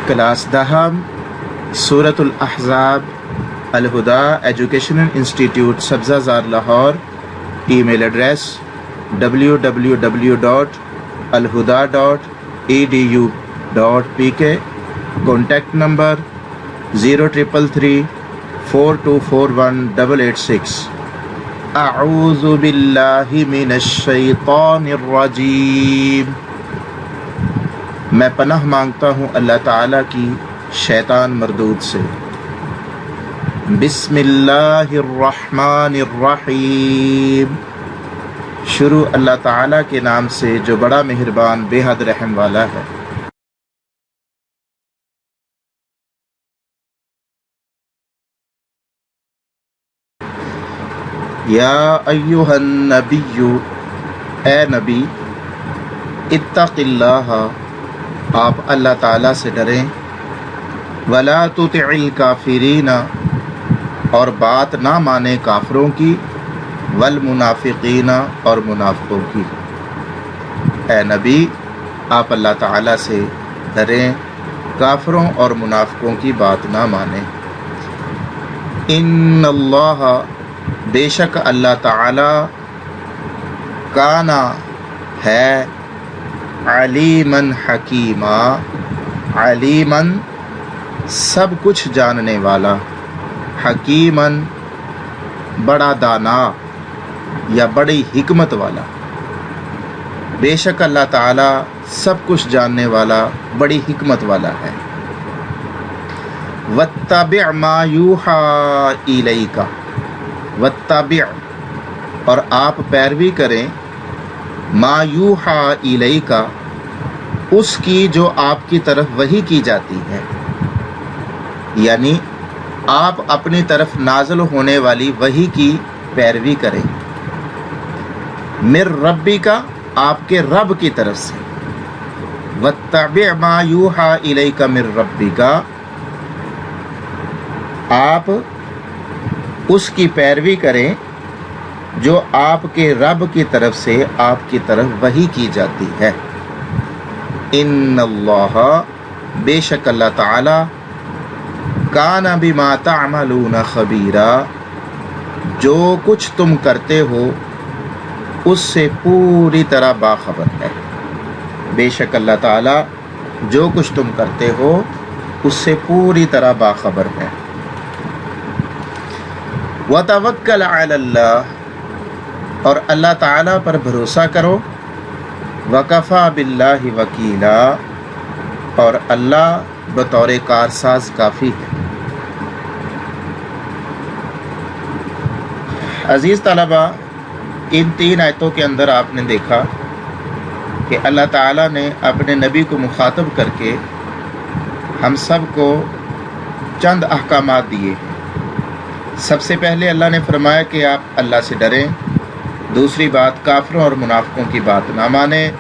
Class دہم سورۃ الاحزاب الہدا educational institute Sabzazar Lahore. Email address www.alhuda.edu.pk. Contact number 0333-4241-886. اعوذ باللہ من الشیطان الرجیم. میں پناہ مانگتا ہوں اللہ تعالیٰ کی شیطان مردود سے. بسم اللہ الرحمن الرحیم. شروع اللہ تعالیٰ کے نام سے جو بڑا مہربان بے حد رحم والا ہے. یا ایہا النبی، اے نبی، اتق اللہ، آپ اللہ تعالیٰ سے ڈریں. ولا تطع الکافرین، اور بات نہ مانے کافروں کی. والمنافقین، اور منافقوں کی. اے نبی، آپ اللہ تعالیٰ سے ڈریں، کافروں اور منافقوں کی بات نہ مانیں. ان اللہ، بے شک اللہ تعالی، کانا ہے، علیمن حکیما، علیمن سب کچھ جاننے والا، حکیمن بڑا دانا یا بڑی حکمت والا. بے شک اللہ تعالی سب کچھ جاننے والا، بڑی حکمت والا ہے. واتبع ما یوحی الیک، واتبع، اور آپ پیروی کریں، ما یوحی الیک، اس کی جو آپ کی طرف وحی کی جاتی ہے، یعنی آپ اپنی طرف نازل ہونے والی وحی کی پیروی کریں. من ربی کا، آپ کے رب کی طرف سے. واتبع ما یوحی الیک من ربی کا، آپ اس کی پیروی کریں جو آپ کے رب کی طرف سے آپ کی طرف وحی کی جاتی ہے. ان اللہ، بے شک اللہ تعالی، کان بما تعملون خبیرا، جو کچھ تم کرتے ہو اس سے پوری طرح باخبر ہے. بے شک اللہ تعالی جو کچھ تم کرتے ہو اس سے پوری طرح باخبر ہے. وتوکل علی اللہ، اور اللہ تعالیٰ پر بھروسہ کرو. وکفی باللہ وکیلا، اور اللہ بطور کارساز کافی ہے. عزیز طلبہ، ان 3 آیتوں کے اندر آپ نے دیکھا کہ اللہ تعالیٰ نے اپنے نبی کو مخاطب کر کے ہم سب کو چند احکامات دیے. سب سے پہلے اللہ نے فرمایا کہ آپ اللہ سے ڈریں. دوسری بات، کافروں اور منافقوں کی بات نہ مانیں.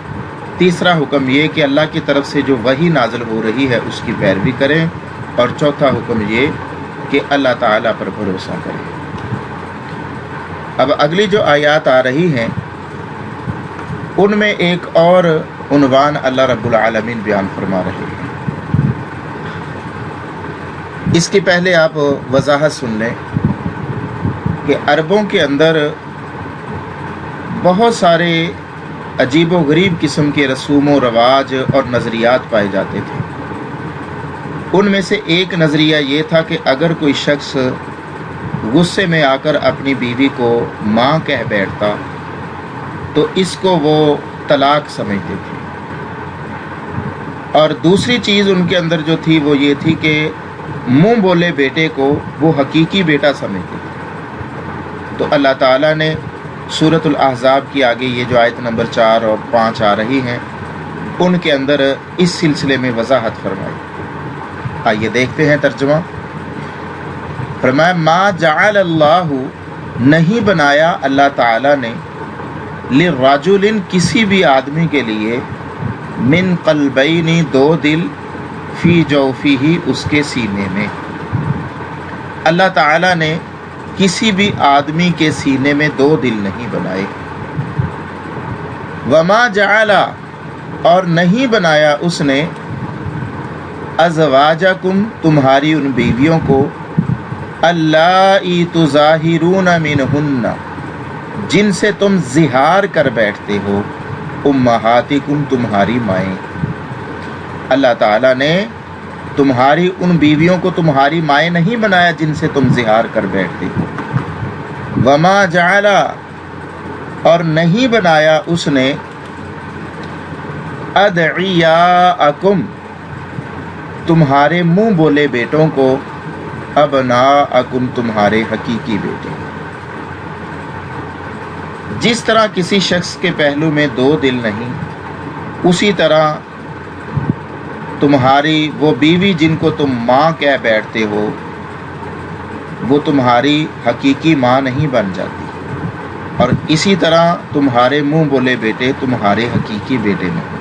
تیسرا حکم یہ کہ اللہ کی طرف سے جو وحی نازل ہو رہی ہے اس کی پیروی کریں. اور چوتھا حکم یہ کہ اللہ تعالیٰ پر بھروسہ کریں. اب اگلی جو آیات آ رہی ہیں ان میں ایک اور عنوان اللہ رب العالمین بیان فرما رہے ہیں. اس کے پہلے آپ وضاحت سن لیں کہ عربوں کے اندر بہت سارے عجیب و غریب قسم کے رسوم و رواج اور نظریات پائے جاتے تھے. ان میں سے ایک نظریہ یہ تھا کہ اگر کوئی شخص غصے میں آ کر اپنی بیوی کو ماں کہہ بیٹھتا تو اس کو وہ طلاق سمجھتے تھے. اور دوسری چیز ان کے اندر جو تھی وہ یہ تھی کہ منہ بولے بیٹے کو وہ حقیقی بیٹا سمجھتے تھے. تو اللہ تعالیٰ نے سورۃ الاحزاب کی آگے یہ جو آیت نمبر 4 اور 5 آ رہی ہیں ان کے اندر اس سلسلے میں وضاحت فرمائی. آئیے دیکھتے ہیں ترجمہ. فرمایا ما جعل اللہ، نہیں بنایا اللہ تعالیٰ نے، للرجل، کسی بھی آدمی کے لیے، من قلبین، 2 دل، فی جوفہ، اس کے سینے میں. اللہ تعالیٰ نے کسی بھی آدمی کے سینے میں 2 دل نہیں بنائے. وما جعل، اور نہیں بنایا اس نے ازواجکم تمہاری ان بیویوں کو، اللائی تظاہرون منہن جن سے تم زہار کر بیٹھتے ہو، امہاتکم تمہاری مائیں۔ اللہ تعالیٰ نے تمہاری ان بیویوں کو تمہاری مائیں نہیں بنایا جن سے تم زہار کر بیٹھتے ہو۔ وما جعل اور نہیں بنایا اس نے ادعیاءکم تمہارے منہ بولے بیٹوں کو، ابناءکم تمہارے حقیقی بیٹے۔ جس طرح کسی شخص کے پہلو میں دو دل نہیں، اسی طرح تمہاری وہ بیوی جن کو تم ماں کہہ بیٹھتے ہو وہ تمہاری حقیقی ماں نہیں بن جاتی، اور اسی طرح تمہارے منہ بولے بیٹے تمہارے حقیقی بیٹے نہیں۔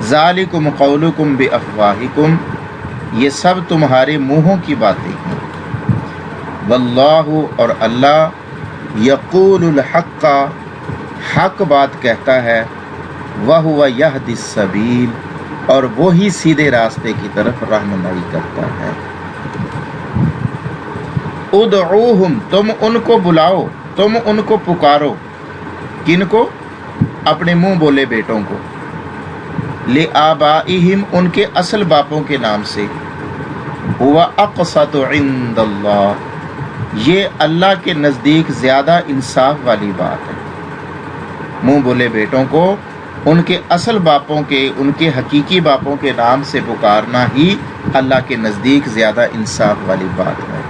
ذالکم قولکم بافواہکم یہ سب تمہارے منہوں کی باتیں ہیں۔ واللہ اور اللہ یقول الحق حق بات کہتا ہے، وہو یہدی السبیل اور وہی سیدھے راستے کی طرف رہنمائی کرتا ہے۔ ادعوہم تم ان کو بلاؤ، تم ان کو پکارو، کن کو؟ اپنے منہ بولے بیٹوں کو، لآبائہم ان کے اصل باپوں کے نام سے، ہوا اقسط عند اللہ یہ اللہ کے نزدیک زیادہ انصاف والی بات ہے۔ منہ بولے بیٹوں کو ان کے اصل باپوں کے، ان کے حقیقی باپوں کے نام سے پکارنا ہی اللہ کے نزدیک زیادہ انصاف والی بات ہے۔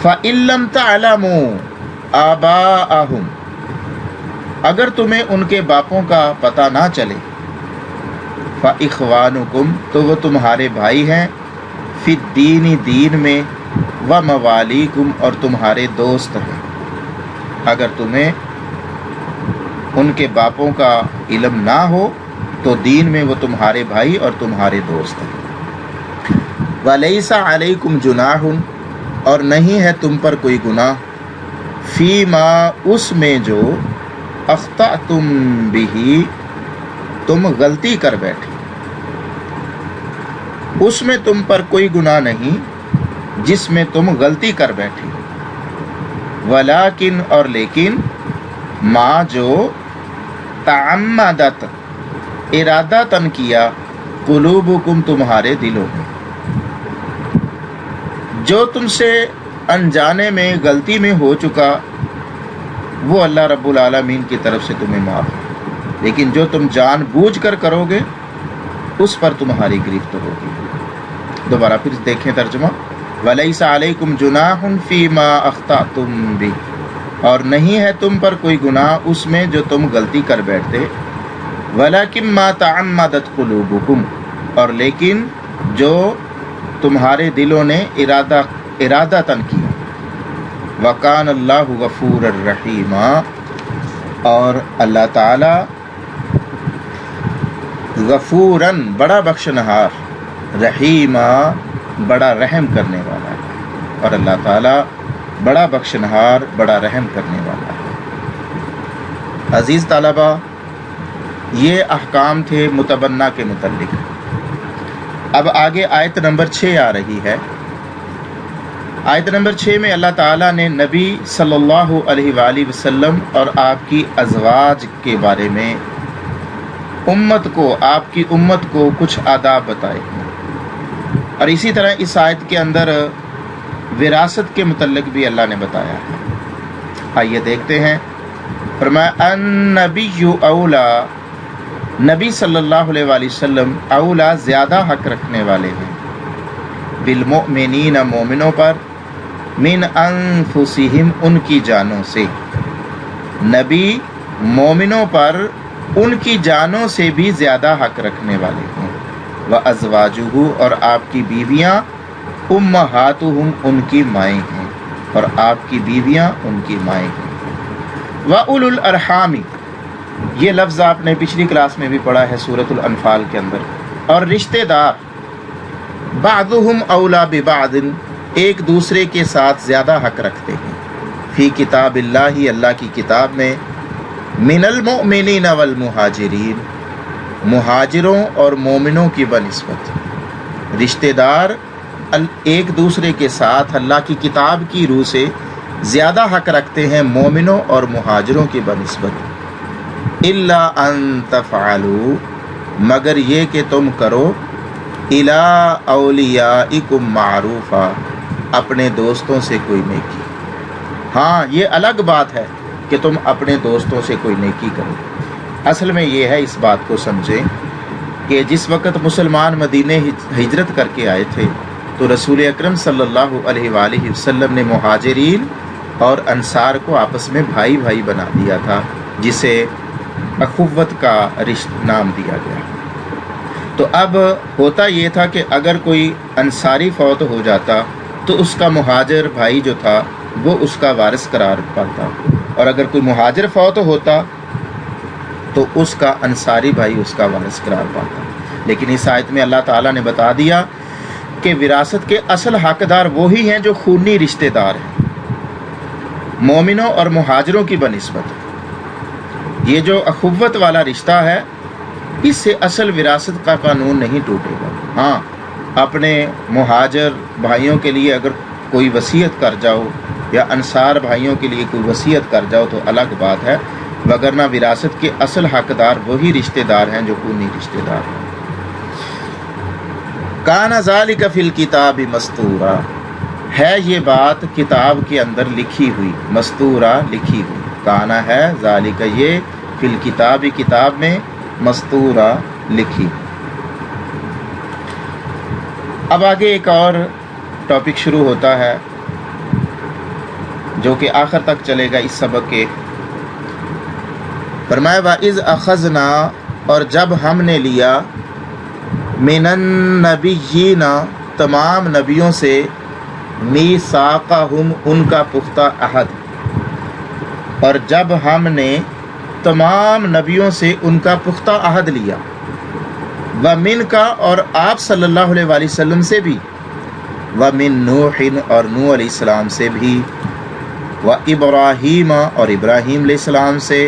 فَإِن لَّمْ تَعْلَمُوا آبَاءَهُمْ اگر تمہیں ان کے باپوں کا پتہ نہ چلے، فَإِخْوَانُكُمْ تو وہ تمہارے بھائی ہیں، فِي الدِّينِ دین میں، وَمَوَالِيكُمْ اور تمہارے دوست ہیں۔ اگر تمہیں ان کے باپوں کا علم نہ ہو تو دین میں وہ تمہارے بھائی اور تمہارے دوست ہیں۔ وَلَيْسَ عَلَيْكُمْ جُنَاحٌ اور نہیں ہے تم پر کوئی گناہ، فیما اس میں جو اخطأتم بہ تم غلطی کر بیٹھے، اس میں تم پر کوئی گناہ نہیں جس میں تم غلطی کر بیٹھے، ولیکن اور لیکن، ما جو تعمدت ارادہ تن کیا، قلوبکم تمہارے دلوں میں، جو تم سے انجانے میں غلطی میں ہو چکا وہ اللہ رب العالمین کی طرف سے تمہیں معاف ہے، لیکن جو تم جان بوجھ کر کرو گے اس پر تمہاری گرفت ہوگی۔ دوبارہ پھر دیکھیں ترجمہ، وَلَيْسَ عَلَيْكُمْ جُنَاحٌ فِي مَا أَخْطَأْتُمْ بِهِ اور نہیں ہے تم پر کوئی گناہ اس میں جو تم غلطی کر بیٹھتے، وَلَكِن مَا تَعَمَّدَتْ قُلُوبُكُمْ اور لیکن جو تمہارے دلوں نے ارادہ تن کیا، وَكَانَ اللَّهُ غَفُورًا رَحِيمًا اور اللہ تعالی غفوراً بڑا بخشنہار، رحیمہ بڑا رحم کرنے والا ہے، اور اللہ تعالی بڑا بخشنہار بڑا رحم کرنے والا ہے۔ عزیز طلبہ، یہ احکام تھے متبنہ کے متعلق۔ اب آگے آیت نمبر 6 آ رہی ہے۔ آیت نمبر 6 میں اللہ تعالیٰ نے نبی صلی اللہ علیہ وآلہ وسلم اور آپ کی ازواج کے بارے میں امت کو، آپ کی امت کو کچھ آداب بتائے ہیں، اور اسی طرح اس آیت کے اندر وراثت کے متعلق بھی اللہ نے بتایا ہے۔ آئیے دیکھتے ہیں۔ فرمایا النبی اولا، نبی صلی اللہ علیہ وآلہ وسلم اولا زیادہ حق رکھنے والے ہیں، بالمؤمنین مومنوں پر، من انفسہم ان کی جانوں سے، نبی مومنوں پر ان کی جانوں سے بھی زیادہ حق رکھنے والے ہیں، وازواجہ اور آپ کی بیویاں، امہاتہم ان کی مائیں ہیں، اور آپ کی بیویاں ان کی مائیں ہیں، وَأُولُو الْأَرْحَامِ یہ لفظ آپ نے پچھلی کلاس میں بھی پڑھا ہے سورۃ الانفال کے اندر، اور رشتہ دار، بعضهم اولا ببعض ایک دوسرے کے ساتھ زیادہ حق رکھتے ہیں، فی کتاب اللہ اللہ کی کتاب میں، من المؤمنین والمہاجرین مہاجروں اور مومنوں کی بنسبت، رشتہ دار ایک دوسرے کے ساتھ اللہ کی کتاب کی روح سے زیادہ حق رکھتے ہیں مومنوں اور مہاجروں کی بنسبت، الا ان تفعلوا، مگر یہ کہ تم کرو، الی اولیائکم معروفا، اپنے دوستوں سے کوئی نیکی۔ ہاں یہ الگ بات ہے کہ تم اپنے دوستوں سے کوئی نیکی کرو۔ اصل میں یہ ہے، اس بات کو سمجھیں کہ جس وقت مسلمان مدینے ہجرت کر کے آئے تھے تو رسول اکرم صلی اللہ علیہ وآلہ وسلم نے مہاجرین اور انصار کو آپس میں بھائی بھائی بنا دیا تھا، جسے اخوت کا رشتہ نام دیا گیا۔ تو اب ہوتا یہ تھا کہ اگر کوئی انصاری فوت ہو جاتا تو اس کا مہاجر بھائی جو تھا وہ اس کا وارث قرار پاتا، اور اگر کوئی مہاجر فوت ہوتا تو اس کا انصاری بھائی اس کا وارث قرار پاتا۔ لیکن اس آیت میں اللہ تعالیٰ نے بتا دیا کہ وراثت کے اصل حقدار وہی ہیں جو خونی رشتہ دار ہیں، مومنوں اور مہاجروں کی بنسبت۔ یہ جو اخوت والا رشتہ ہے، اس سے اصل وراثت کا قانون نہیں ٹوٹے گا۔ ہاں اپنے مہاجر بھائیوں کے لیے اگر کوئی وصیت کر جاؤ یا انصار بھائیوں کے لیے کوئی وصیت کر جاؤ تو الگ بات ہے، وگرنہ وراثت کے اصل حقدار وہی رشتہ دار ہیں جو خونی رشتہ دار ہیں۔ کان ذالک فی الکتاب مستورا، ہے یہ بات کتاب کے اندر لکھی ہوئی، مستورا لکھی ہوئی، کانا ہے ذالک یہ، فی الکتاب کتاب میں، مستورا لکھی۔ اب آگے ایک اور ٹاپک شروع ہوتا ہے جو کہ آخر تک چلے گا اس سبق کے۔ فرمایا وَإِذْ أَخَذْنَا، اور جب ہم نے لیا، مِنَ النَّبِيِّينَ تمام نبیوں سے، مِيثَاقَهُمْ ان کا پختہ عہد، اور جب ہم نے تمام نبیوں سے ان کا پختہ عہد لیا، وَمِنْكَ اور آپ صلی اللہ علیہ وآلہ وسلم سے بھی، وَمِن نُوحٍ اور نوح علیہ السلام سے بھی، وَإِبْرَاهِيمَ اور ابراہیم علیہ السلام سے،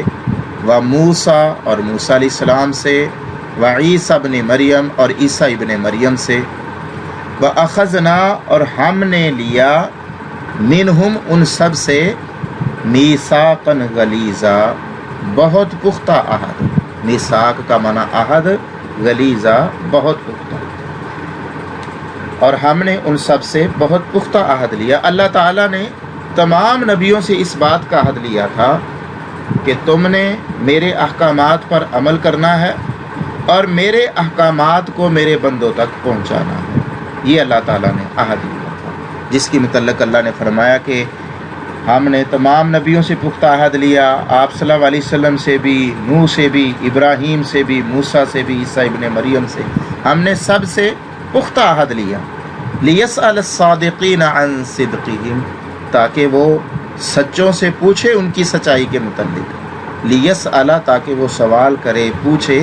وَمُوسَىٰ اور موسیٰ علیہ السلام سے، وَعِیسیٰ ابن مریم اور عیسیٰ ابن مریم سے، وَأَخَذْنَا اور ہم نے لیا، مِنْهُمْ ان سب سے، مِيثَاقًا غَلِيظًا بہت پختہ عہد، میثاق کا معنی عہد، غلیظہ بہت پختہ، اور ہم نے ان سب سے بہت پختہ عہد لیا۔ اللہ تعالیٰ نے تمام نبیوں سے اس بات کا عہد لیا تھا کہ تم نے میرے احکامات پر عمل کرنا ہے اور میرے احکامات کو میرے بندوں تک پہنچانا ہے۔ یہ اللہ تعالیٰ نے عہد لیا تھا، جس کی متعلق اللہ نے فرمایا کہ ہم نے تمام نبیوں سے پختہ عہد لیا، آپ صلی اللہ علیہ وسلم سے بھی، نوح سے بھی، ابراہیم سے بھی، موسیٰ سے بھی، عیسیٰ ابن مریم سے، ہم نے سب سے پختہ عہد لیا۔ لِيَسْأَلَ الصَّادِقِينَ عَنْ صِدْقِهِمْ تاکہ وہ سچوں سے پوچھے ان کی سچائی کے متعلق، لِيَسْأَلَ تاکہ وہ سوال کرے، پوچھے،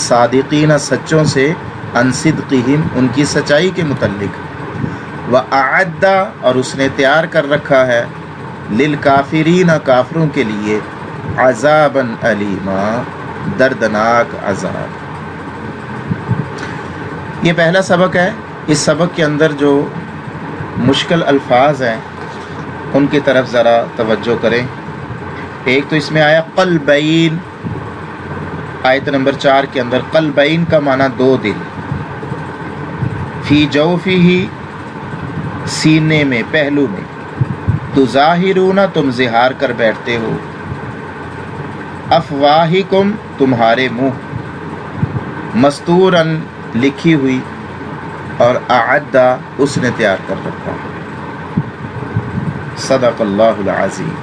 صادقین سچوں سے، عن صدقہم ان کی سچائی کے متعلق، وَأَعَدَّ اور اس نے تیار کر رکھا ہے، للکافرین کافروں کے لیے، عذابًا علیما دردناک عذاب۔ یہ پہلا سبق ہے۔ اس سبق کے اندر جو مشکل الفاظ ہیں ان کی طرف ذرا توجہ کریں۔ ایک تو اس میں آیا قلبین، آیت نمبر 4 کے اندر قلبین کا معنی دو دل، فی جوفہ سینے میں، پہلو میں، تظاہرون تم ظہار کر بیٹھتے ہو، افواہکم تمہارے منہ، مستورن لکھی ہوئی، اور اعدہ اس نے تیار کر رکھا۔ صدق اللہ العظیم۔